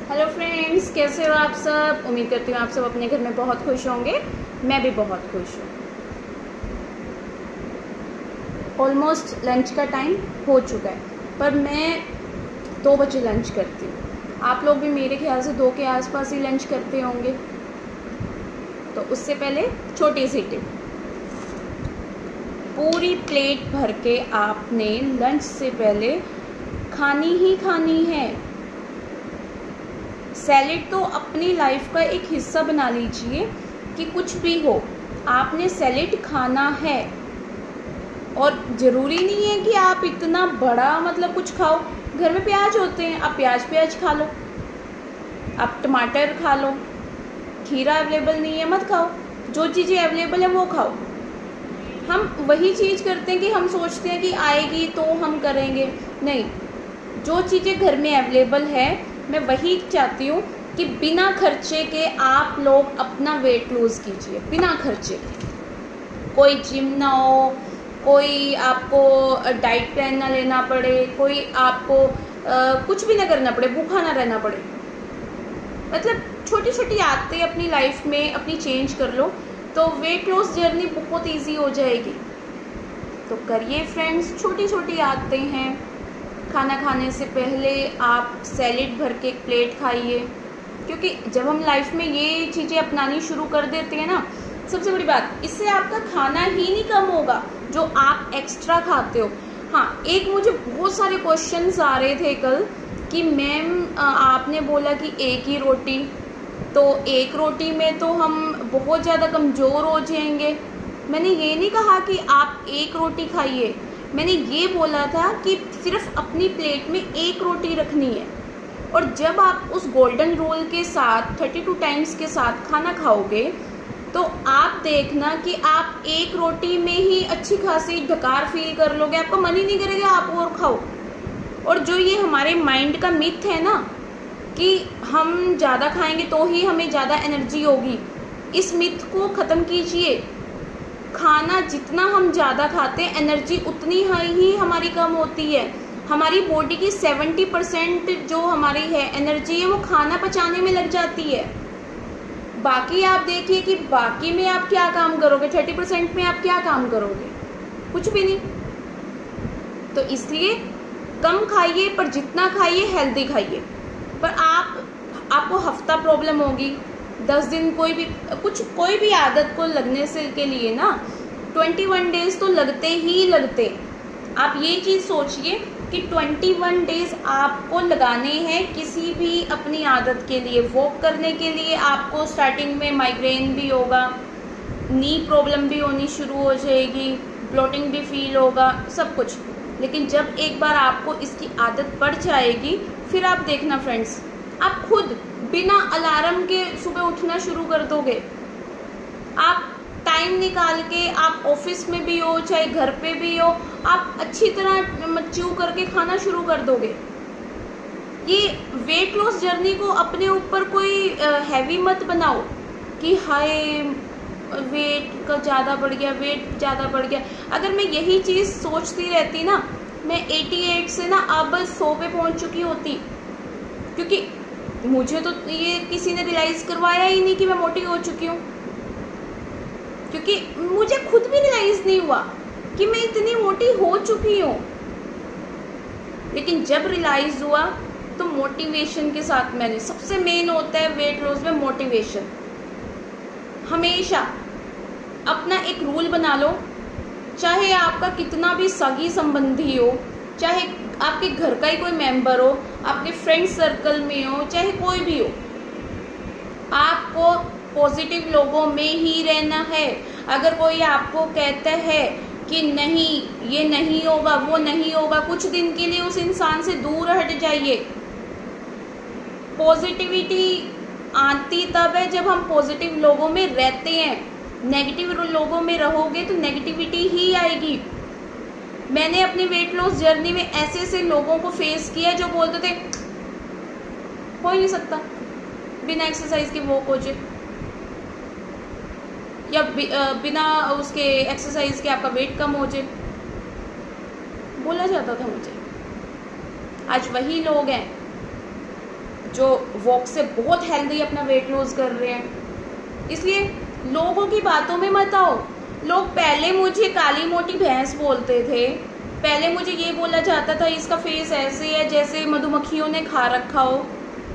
Hello friends, कैसे हो आप सब। उम्मीद करती हूँ आप सब अपने घर में बहुत खुश होंगे। मैं भी बहुत खुश हूँ। ऑलमोस्ट लंच का टाइम हो चुका है, पर मैं 2 बजे लंच करती हूँ। आप लोग भी मेरे ख्याल से 2 के आसपास ही लंच करते होंगे। तो उससे पहले छोटी सी टिप, पूरी प्लेट भर के आपने लंच से पहले खानी ही खानी है। सैलेड तो अपनी लाइफ का एक हिस्सा बना लीजिए कि कुछ भी हो, आपने सैलेड खाना है। और ज़रूरी नहीं है कि आप इतना बड़ा कुछ खाओ। घर में प्याज होते हैं, आप प्याज खा लो, आप टमाटर खा लो। खीरा अवेलेबल नहीं है, मत खाओ। जो चीज़ें अवेलेबल है वो खाओ। हम वही चीज़ करते हैं कि हम सोचते हैं कि आएगी तो हम करेंगे। नहीं, जो चीज़ें घर में अवेलेबल है, मैं वही चाहती हूँ कि बिना खर्चे के आप लोग अपना वेट लूज़ कीजिए। बिना खर्चे के, कोई जिम ना हो, कोई आपको डाइट प्लान ना लेना पड़े, कोई आपको कुछ भी ना करना पड़े, भूखा ना रहना पड़े। छोटी छोटी आदतें अपनी लाइफ में अपनी चेंज कर लो तो वेट लॉस जर्नी बहुत इजी हो जाएगी। तो करिए फ्रेंड्स, छोटी छोटी आदतें हैं। खाना खाने से पहले आप सैलेड भर के एक प्लेट खाइए, क्योंकि जब हम लाइफ में ये चीज़ें अपनानी शुरू कर देते हैं ना, सबसे बड़ी बात, इससे आपका खाना ही नहीं कम होगा जो आप एक्स्ट्रा खाते हो। हाँ, एक मुझे बहुत सारे क्वेश्चंस आ रहे थे कल कि मैम आपने बोला कि एक ही रोटी, तो एक रोटी में तो हम बहुत ज़्यादा कमज़ोर हो जाएंगे। मैंने ये नहीं कहा कि आप एक रोटी खाइए, मैंने ये बोला था कि सिर्फ अपनी प्लेट में एक रोटी रखनी है। और जब आप उस गोल्डन रूल के साथ 32 टाइम्स के साथ खाना खाओगे तो आप देखना कि आप एक रोटी में ही अच्छी खासी ढकार फील कर लोगे। आपका मन ही नहीं करेगा आप और खाओ। और जो ये हमारे माइंड का मिथ है ना कि हम ज़्यादा खाएंगे तो ही हमें ज़्यादा एनर्जी होगी, इस मिथ को ख़त्म कीजिए। खाना जितना हम ज़्यादा खाते हैं, एनर्जी उतनी ही हमारी कम होती है। हमारी बॉडी की 70% जो हमारी है एनर्जी है, वो खाना पचाने में लग जाती है। बाकी आप देखिए कि बाकी में आप क्या काम करोगे, 30% में आप क्या काम करोगे, कुछ भी नहीं। तो इसलिए कम खाइए, पर जितना खाइए हेल्दी खाइए। पर आपको हफ्ता प्रॉब्लम होगी, 10 दिन कोई भी आदत को लगने से के लिए ना 21 डेज तो लगते ही लगते। आप ये चीज़ सोचिए कि 21 डेज आपको लगाने हैं किसी भी अपनी आदत के लिए। वॉक करने के लिए आपको स्टार्टिंग में माइग्रेन भी होगा, नी प्रॉब्लम भी होनी शुरू हो जाएगी, ब्लोटिंग भी फील होगा, सब कुछ। लेकिन जब एक बार आपको इसकी आदत पड़ जाएगी, फिर आप देखना फ्रेंड्स, आप खुद बिना अलार्म के सुबह उठना शुरू कर दोगे। आप टाइम निकाल के, आप ऑफिस में भी हो चाहे घर पे भी हो, आप अच्छी तरह च्यू करके खाना शुरू कर दोगे। ये वेट लॉस जर्नी को अपने ऊपर कोई हैवी मत बनाओ कि हाय वेट का ज़्यादा बढ़ गया, वेट ज़्यादा बढ़ गया। अगर मैं यही चीज़ सोचती रहती ना, मैं 88 से ना अब 100 पे पहुंच चुकी होती। क्योंकि मुझे तो ये किसी ने रियलाइज़ करवाया ही नहीं कि मैं मोटी हो चुकी हूँ, क्योंकि मुझे खुद भी रियलाइज़ नहीं हुआ कि मैं इतनी मोटी हो चुकी हूँ। लेकिन जब रियलाइज़ हुआ तो मोटिवेशन के साथ, मैंने सबसे मेन होता है वेट लॉस में मोटिवेशन। हमेशा अपना एक रूल बना लो, चाहे आपका कितना भी सगी संबंधी हो, चाहे आपके घर का ही कोई मेंबर हो, आपके फ्रेंड सर्कल में हो, चाहे कोई भी हो, आपको पॉजिटिव लोगों में ही रहना है। अगर कोई आपको कहता है कि नहीं ये नहीं होगा, वो नहीं होगा, कुछ दिन के लिए उस इंसान से दूर हट जाइए। पॉजिटिविटी आती तब है जब हम पॉजिटिव लोगों में रहते हैं। नेगेटिव लोगों में रहोगे तो नेगेटिविटी ही आएगी। मैंने अपनी वेट लॉस जर्नी में ऐसे ऐसे लोगों को फेस किया जो बोलते थे हो ही नहीं सकता, बिना एक्सरसाइज के वॉक हो जाए, या बिना उसके एक्सरसाइज के आपका वेट कम हो जाए, बोला जाता था मुझे। आज वही लोग हैं जो वॉक से बहुत हेल्दी अपना वेट लूज कर रहे हैं। इसलिए लोगों की बातों में मत आओ। लोग पहले मुझे काली मोटी भैंस बोलते थे, पहले मुझे ये बोला जाता था इसका फेस ऐसे है जैसे मधुमक्खियों ने खा रखा हो,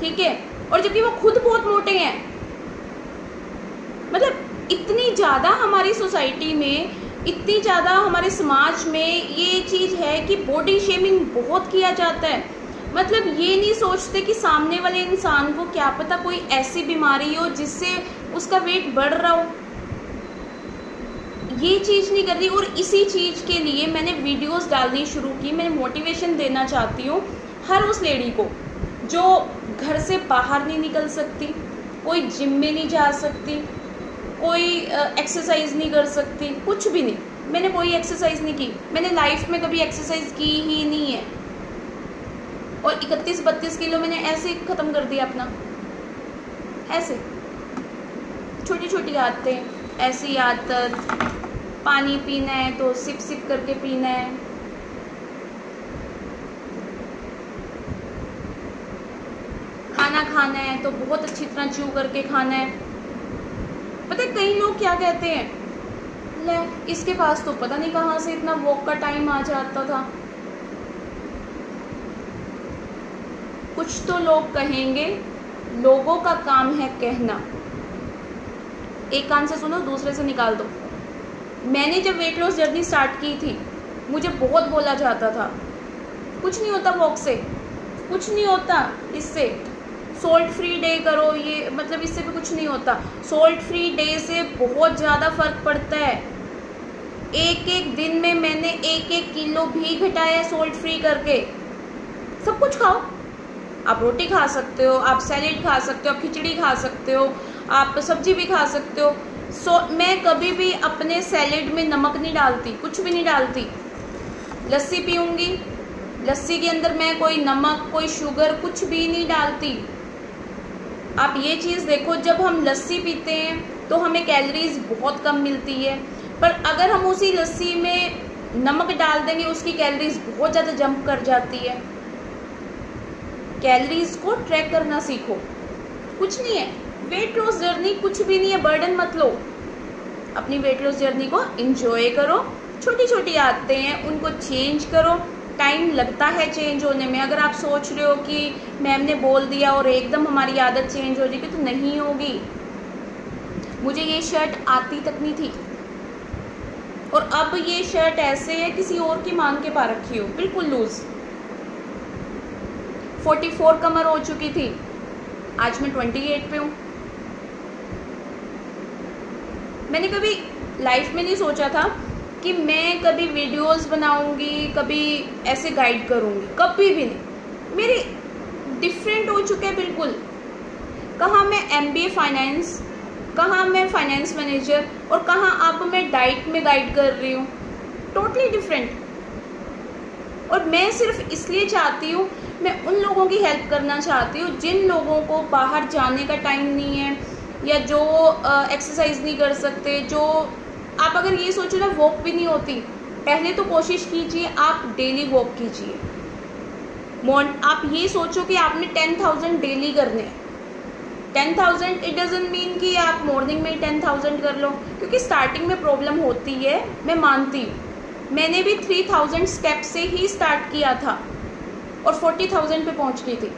ठीक है, और जबकि वो खुद बहुत मोटे हैं। मतलब इतनी ज़्यादा हमारी सोसाइटी में, इतनी ज़्यादा हमारे समाज में ये चीज़ है कि बॉडी शेमिंग बहुत किया जाता है। मतलब ये नहीं सोचते कि सामने वाले इंसान को क्या पता कोई ऐसी बीमारी हो जिससे उसका वेट बढ़ रहा हो, ये चीज़ नहीं कर रही। और इसी चीज़ के लिए मैंने वीडियोस डालनी शुरू की। मैं मोटिवेशन देना चाहती हूँ हर उस लेडी को जो घर से बाहर नहीं निकल सकती, कोई जिम में नहीं जा सकती, कोई एक्सरसाइज नहीं कर सकती, कुछ भी नहीं। मैंने कोई एक्सरसाइज नहीं की, मैंने लाइफ में कभी एक्सरसाइज की ही नहीं है, और 31-32 किलो मैंने ऐसे ख़त्म कर दिया अपना। ऐसे छोटी छोटी आदतें, ऐसी आदत, पानी पीना है तो सिप सिप करके पीना है, खाना खाना है तो बहुत अच्छी तरह च्यू करके खाना है। पता है कई लोग क्या कहते हैं, ले इसके पास तो पता नहीं कहाँ से इतना वॉक का टाइम आ जाता था। कुछ तो लोग कहेंगे, लोगों का काम है कहना। एक कान से सुनो, दूसरे से निकाल दो। मैंने जब वेट लॉस जर्नी स्टार्ट की थी, मुझे बहुत बोला जाता था कुछ नहीं होता वॉक से, कुछ नहीं होता इससे, सोल्ट फ्री डे करो, ये मतलब इससे भी कुछ नहीं होता। सोल्ट फ्री डे से बहुत ज़्यादा फर्क पड़ता है। एक एक दिन में मैंने 1-1 किलो भी घटाया सोल्ट फ्री करके। सब कुछ खाओ, आप रोटी खा सकते हो, आप सैलेड खा सकते हो, आप खिचड़ी खा सकते हो, आप सब्जी भी खा सकते हो। मैं कभी भी अपने सैलेड में नमक नहीं डालती, कुछ भी नहीं डालती। लस्सी पीऊँगी, लस्सी के अंदर मैं कोई नमक, कोई शुगर, कुछ भी नहीं डालती। आप ये चीज़ देखो, जब हम लस्सी पीते हैं तो हमें कैलोरीज बहुत कम मिलती है, पर अगर हम उसी लस्सी में नमक डाल देंगे उसकी कैलोरीज बहुत ज़्यादा जंप कर जाती है। कैलोरीज को ट्रैक करना सीखो। कुछ नहीं है, वेट लॉस जर्नी कुछ भी नहीं है, बर्डन मत लो। अपनी वेट लॉस जर्नी को एंजॉय करो। छोटी छोटी आदतें हैं उनको चेंज करो। टाइम लगता है चेंज होने में। अगर आप सोच रहे हो कि मैम ने बोल दिया और एकदम हमारी आदत चेंज हो जाएगी, तो नहीं होगी। मुझे ये शर्ट आती तक नहीं थी, और अब ये शर्ट ऐसे है किसी और की मांग के पा रखी हो, बिल्कुल लूज। 44 कमर हो चुकी थी, आज मैं 28 पे हूँ। मैंने कभी लाइफ में नहीं सोचा था कि मैं कभी वीडियोस बनाऊंगी, कभी ऐसे गाइड करूंगी, कभी भी नहीं। मेरे डिफरेंट हो चुके हैं बिल्कुल। कहाँ मैं MBA फाइनेंस, कहाँ मैं फाइनेंस मैनेजर, और कहाँ अब मैं डाइट में गाइड कर रही हूँ। Totally different. और मैं सिर्फ इसलिए चाहती हूँ, मैं उन लोगों की हेल्प करना चाहती हूँ जिन लोगों को बाहर जाने का टाइम नहीं है, या जो एक्सरसाइज नहीं कर सकते। जो आप अगर ये सोचो ना, वॉक भी नहीं होती, पहले तो कोशिश कीजिए आप डेली वॉक कीजिए। आप ये सोचो कि आपने 10,000 डेली करने हैं। 10,000 इट डजंट मीन कि आप मॉर्निंग में 10,000 कर लो, क्योंकि स्टार्टिंग में प्रॉब्लम होती है, मैं मानती हूँ। मैंने भी 3,000 स्टेप से ही स्टार्ट किया था और 40,000 पे पहुँच गई थी।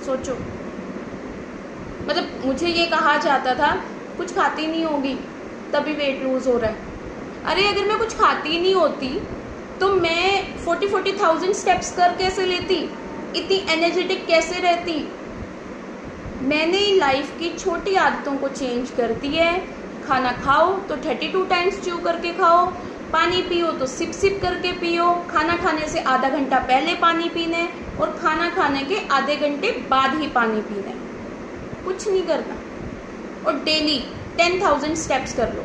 सोचो, मतलब मुझे ये कहा जाता था कुछ खाती नहीं होगी तभी वेट लूज हो रहा है। अरे अगर मैं कुछ खाती नहीं होती तो मैं 40,000 स्टेप्स कर कैसे लेती, इतनी एनर्जेटिक कैसे रहती। मैंने लाइफ की छोटी आदतों को चेंज कर दिया है। खाना खाओ तो 32 टाइम्स च्यू करके खाओ, पानी पियो तो सिप सिप करके पियो, खाना खाने से आधा घंटा पहले पानी पीना है और खाना खाने के आधे घंटे बाद ही पानी पीना है। कुछ नहीं करना। और डेली 10,000 स्टेप्स कर लो।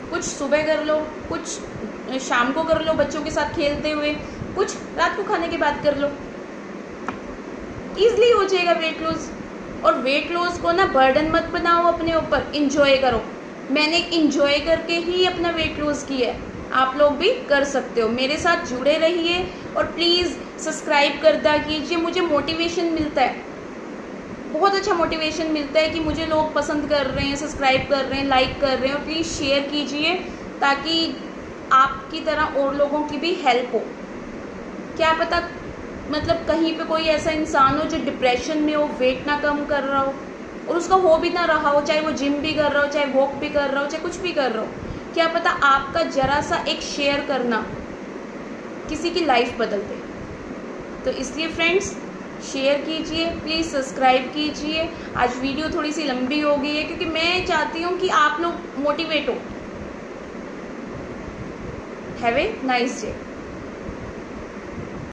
कुछ सुबह कर लो, कुछ शाम को कर लो बच्चों के साथ खेलते हुए, कुछ रात को खाने के बाद कर लो। ईजिली हो जाएगा वेट लॉस। और वेट लॉस को ना बर्डन मत बनाओ अपने ऊपर, इंजॉय करो। मैंने इंजॉय करके ही अपना वेट लॉस किया है, आप लोग भी कर सकते हो। मेरे साथ जुड़े रहिए और प्लीज़ सब्सक्राइब कर दिया कीजिए, मुझे मोटिवेशन मिलता है, बहुत अच्छा मोटिवेशन मिलता है कि मुझे लोग पसंद कर रहे हैं, सब्सक्राइब कर रहे हैं, लाइक कर रहे हैं। और प्लीज़ शेयर कीजिए ताकि आपकी तरह और लोगों की भी हेल्प हो। क्या पता मतलब कहीं पे कोई ऐसा इंसान हो जो डिप्रेशन में हो, वेट ना कम कर रहा हो और उसका हो भी ना रहा हो, चाहे वो जिम भी कर रहा हो, चाहे वॉक भी कर रहा हो, चाहे कुछ भी कर रहा हो। क्या पता आपका ज़रा सा एक शेयर करना किसी की लाइफ बदल दे। तो इसलिए फ्रेंड्स शेयर कीजिए, प्लीज़ सब्सक्राइब कीजिए। आज वीडियो थोड़ी सी लंबी हो गई है क्योंकि मैं चाहती हूँ कि आप लोग मोटिवेट हो। Have a nice day.